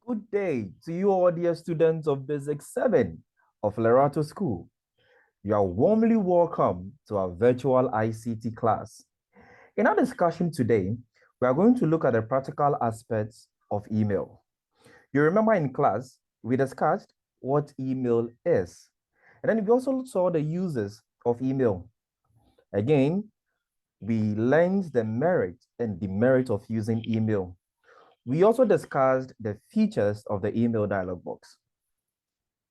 Good day to you all, dear students of Basic 7 of Lerato School. You are warmly welcome to our virtual ICT class. In our discussion today, we are going to look at the practical aspects of email. You remember in class, we discussed what email is, and then we also saw the uses of email. Again, we learned the merit and demerit of using email. We also discussed the features of the email dialog box.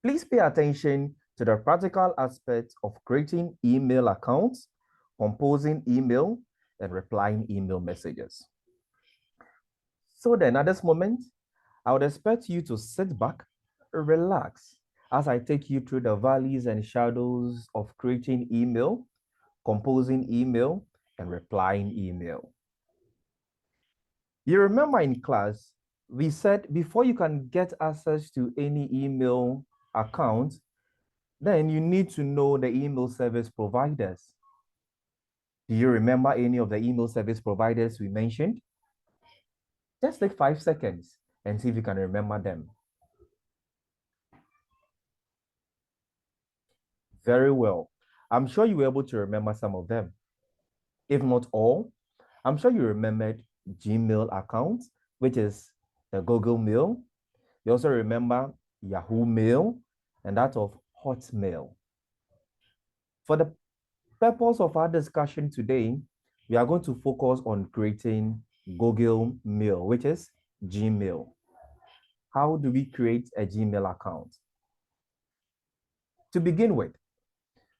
Please pay attention to the practical aspects of creating email accounts, composing email, and replying email messages. So then at this moment, I would expect you to sit back, relax, as I take you through the valleys and shadows of creating email, composing email, and replying email. You remember in class, we said before you can get access to any email account, then you need to know the email service providers. Do you remember any of the email service providers we mentioned? Just take 5 seconds and see if you can remember them. Very well. I'm sure you were able to remember some of them. If not all, I'm sure you remembered Gmail account, which is the Google Mail. You also remember Yahoo Mail and that of Hotmail. For the purpose of our discussion today, we are going to focus on creating Google Mail, which is Gmail. How do we create a Gmail account? To begin with,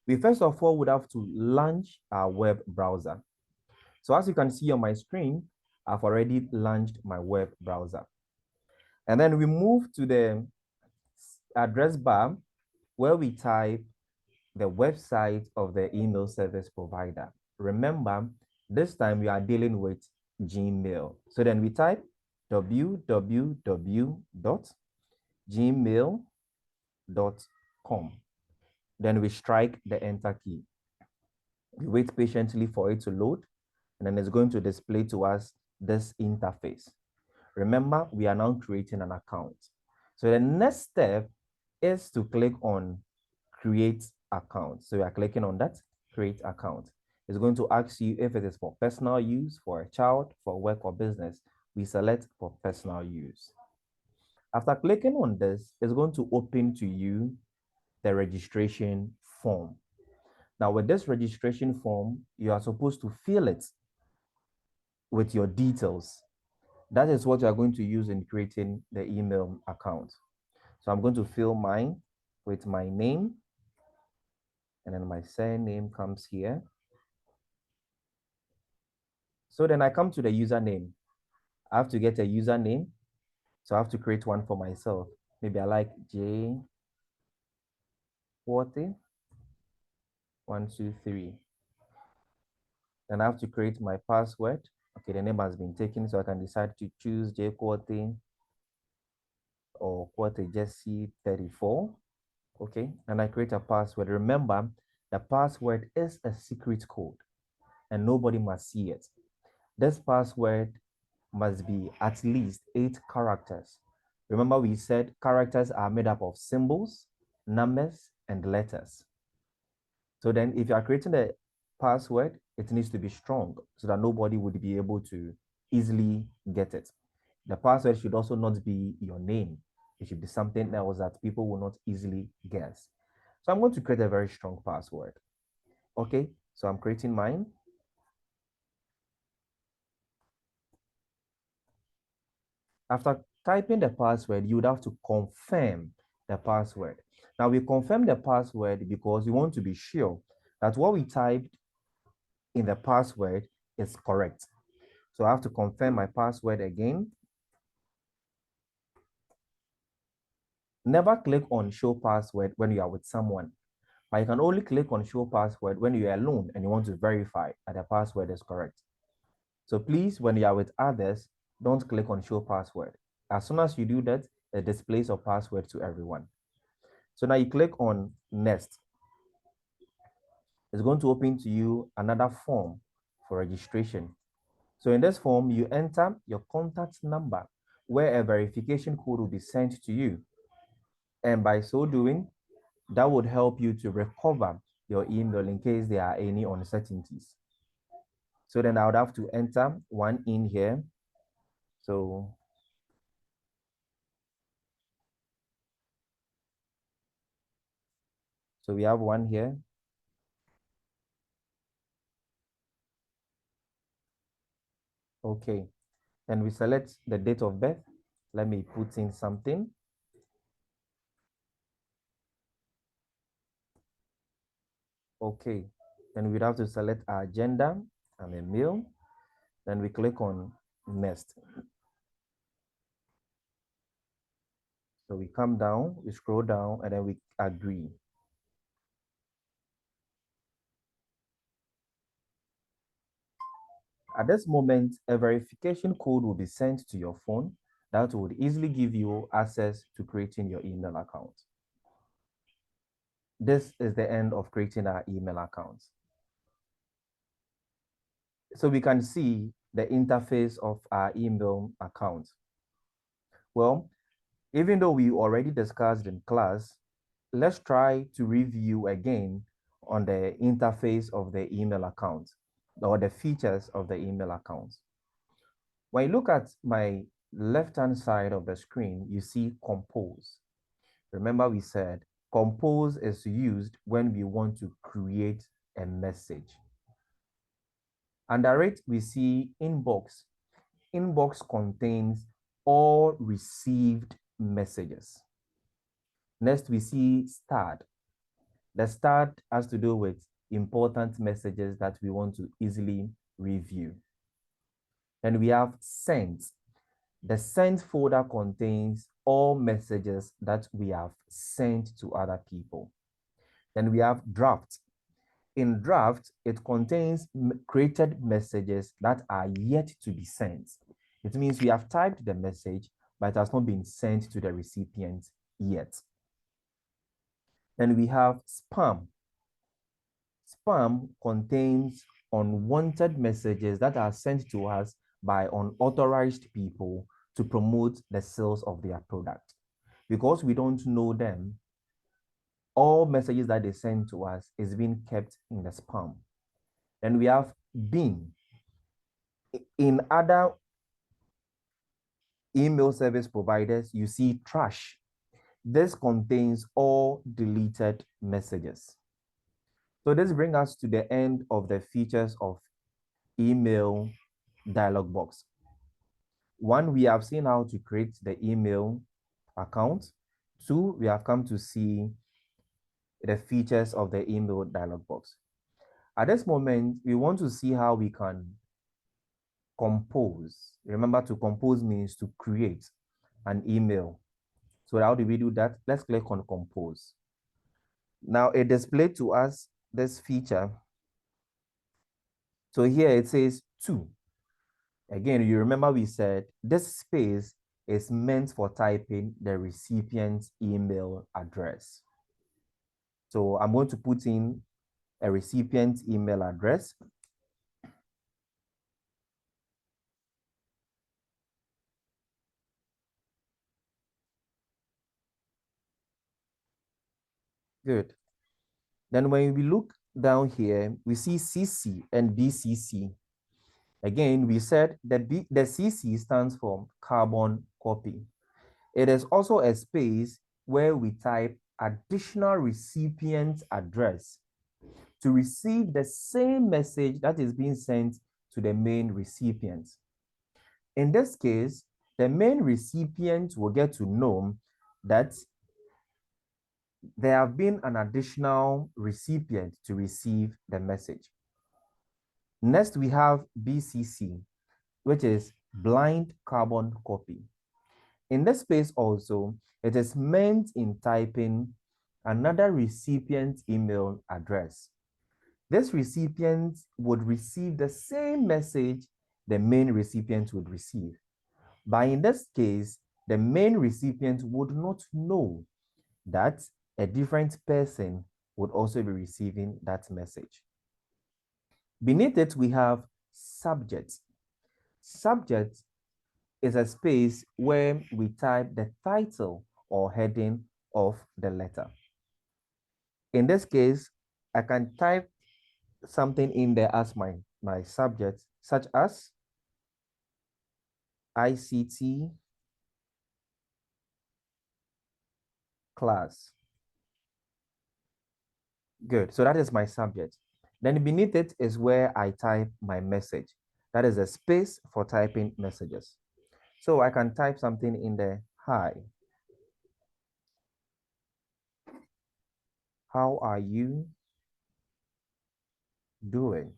we first of all would have to launch our web browser. So as you can see on my screen, I've already launched my web browser. And then we move to the address bar where we type the website of the email service provider. Remember, this time we are dealing with Gmail. So then we type www.gmail.com. Then we strike the enter key. We wait patiently for it to load, and then it's going to display to us this interface. Remember, we are now creating an account. So the next step is to click on create account. So we are clicking on that create account. It's going to ask you if it is for personal use, for a child, for work or business. We select for personal use. After clicking on this, it's going to open to you the registration form. Now with this registration form, you are supposed to fill it with your details. That is what you are going to use in creating the email account. So I'm going to fill mine with my name, and then my surname comes here. So then I come to the username. I have to get a username. So I have to create one for myself. Maybe I like J40 123. Then I have to create my password. Okay, the name has been taken, so I can decide to choose J40 or Quarty Jesse 34. Okay, and I create a password. Remember, the password is a secret code and nobody must see it. This password must be at least 8 characters. Remember, we said characters are made up of symbols, numbers, and letters. So then if you are creating a password, it needs to be strong so that nobody would be able to easily get it. The password should also not be your name. It should be something else that people will not easily guess. So I'm going to create a very strong password. Okay, so I'm creating mine. After typing the password, you would have to confirm the password. Now we confirm the password because we want to be sure that what we typed in the password is correct. So I have to confirm my password again. Never click on show password when you are with someone, but you can only click on show password when you are alone and you want to verify that the password is correct. So please, when you are with others, don't click on show password. As soon as you do that, it displays your password to everyone. So now you click on next. It's going to open to you another form for registration. So in this form, you enter your contact number, where a verification code will be sent to you. And by so doing, that would help you to recover your email in case there are any uncertainties. So then I would have to enter one in here. So we have one here. Okay. Then we select the date of birth. Let me put in something. Okay. Then we'd have to select our gender. I'm a male. Then we click on next. So we come down, we scroll down, and then we agree. At this moment, a verification code will be sent to your phone that would easily give you access to creating your email account. This is the end of creating our email account. So we can see the interface of our email account. Well, even though we already discussed in class, let's try to review again on the interface of the email account or the features of the email account. When you look at my left-hand side of the screen, you see compose. Remember we said compose is used when we want to create a message. Under it, we see inbox. Inbox contains all received messages. Next, we see start. The start has to do with important messages that we want to easily review. Then we have sent. The sent folder contains all messages that we have sent to other people. Then we have draft. In draft, it contains created messages that are yet to be sent. It means we have typed the message, but it has not been sent to the recipient yet. Then we have spam. Spam contains unwanted messages that are sent to us by unauthorized people to promote the sales of their product. Because we don't know them, all messages that they send to us is being kept in the spam. Then we have bin. In other email service providers, you see trash. This contains all deleted messages. So this brings us to the end of the features of email dialog box. One, we have seen how to create the email account. Two, we have come to see the features of the email dialog box. At this moment, we want to see how we can compose. Remember, to compose means to create an email. So how do we do that? Let's click on compose. Now it displayed to us this feature. So here it says to. Again, you remember we said this space is meant for typing the recipient's email address. So I'm going to put in a recipient email address. Good. Then when we look down here, we see CC and BCC. Again, we said that the CC stands for carbon copy. It is also a space where we type additional recipient address to receive the same message that is being sent to the main recipient. In this case, the main recipient will get to know that there have been an additional recipient to receive the message. Next, we have BCC, which is blind carbon copy. In this space also, it is meant in typing another recipient email address. This recipient would receive the same message the main recipient would receive. But in this case, the main recipient would not know that a different person would also be receiving that message. Beneath it, we have subject. Subject is a space where we type the title or heading of the letter. In this case, I can type something in there as my subject, such as ICT class. Good. So that is my subject. Then beneath it is where I type my message. That is a space for typing messages. So I can type something in there. Hi, how are you doing?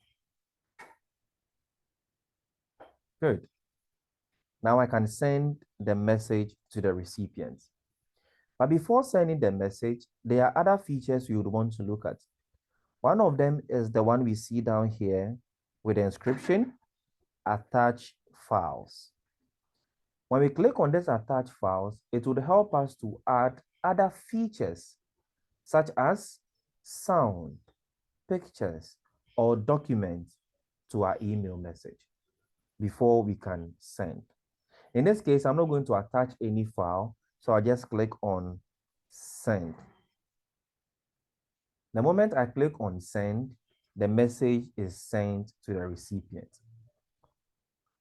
Good. Now I can send the message to the recipient. But before sending the message, there are other features you would want to look at. One of them is the one we see down here with the inscription, attach files. When we click on this attach files, it would help us to add other features such as sound, pictures, or documents to our email message before we can send. In this case, I'm not going to attach any file, so I just click on send. The moment I click on send, the message is sent to the recipient.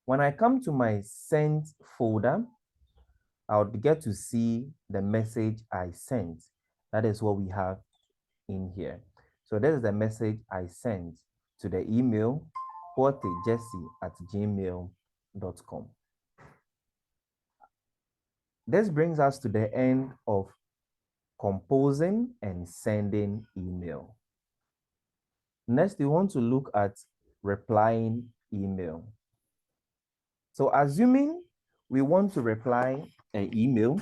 When I come to my sent folder, I would get to see the message I sent. That is what we have in here. So this is the message I sent to the email jesse@gmail.com. This brings us to the end of composing and sending email. Next, we want to look at replying email. So assuming we want to reply an email,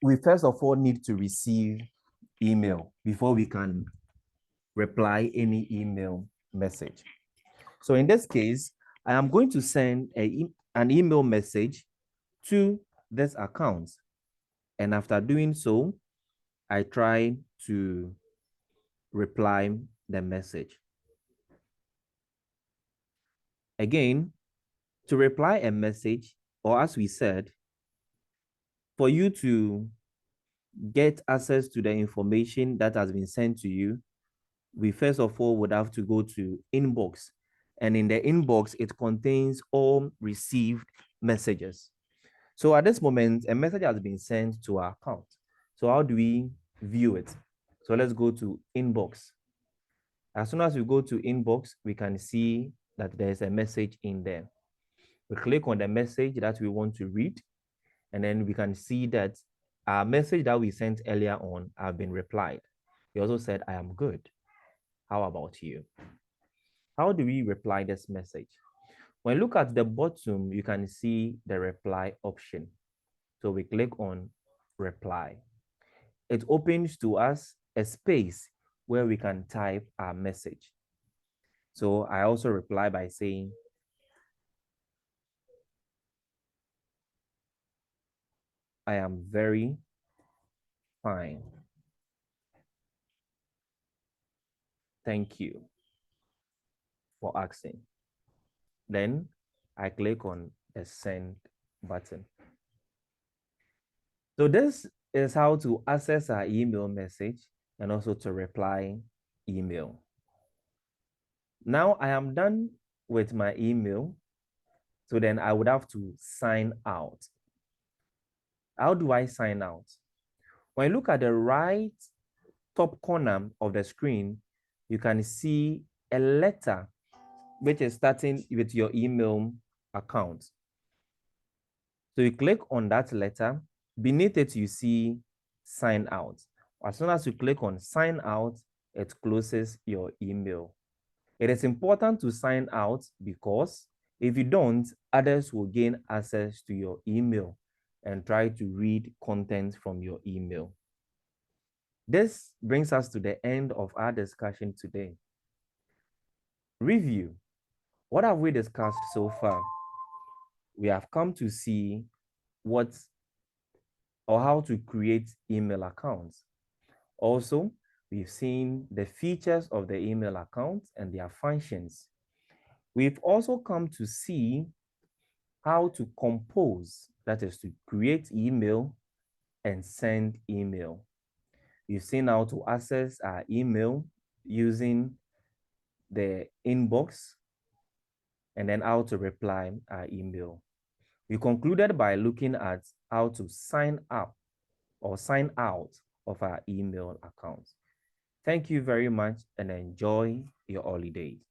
we first of all need to receive email before we can reply any email message. So in this case, I am going to send an email message to this account. And after doing so, I try to reply the message. Again, to reply a message, or as we said, for you to get access to the information that has been sent to you, we first of all would have to go to inbox. And in the inbox, it contains all received messages. So at this moment, a message has been sent to our account. So how do we view it? So let's go to inbox. As soon as we go to inbox, we can see that there's a message in there. We click on the message that we want to read, and then we can see that our message that we sent earlier on have been replied. He also said, I am good. How about you? How do we reply this message? When you look at the bottom, you can see the reply option. So we click on reply. It opens to us a space where we can type our message. So I also reply by saying, I am very fine. Thank you for asking. Then I click on the send button. So this is how to access our email message and also to reply email. Now I am done with my email. So then I would have to sign out. How do I sign out? When you look at the right top corner of the screen, you can see a letter which is starting with your email account. So you click on that letter. Beneath it, you see sign out. As soon as you click on sign out, it closes your email. It is important to sign out because if you don't, others will gain access to your email and try to read content from your email. This brings us to the end of our discussion today. Review. What have we discussed so far? We have come to see what or how to create email accounts. Also, we've seen the features of the email account and their functions. We've also come to see how to compose, that is to create email and send email. You've seen how to access our email using the inbox and then how to reply our email. We concluded by looking at how to sign up or sign out of our email account. Thank you very much and enjoy your holidays.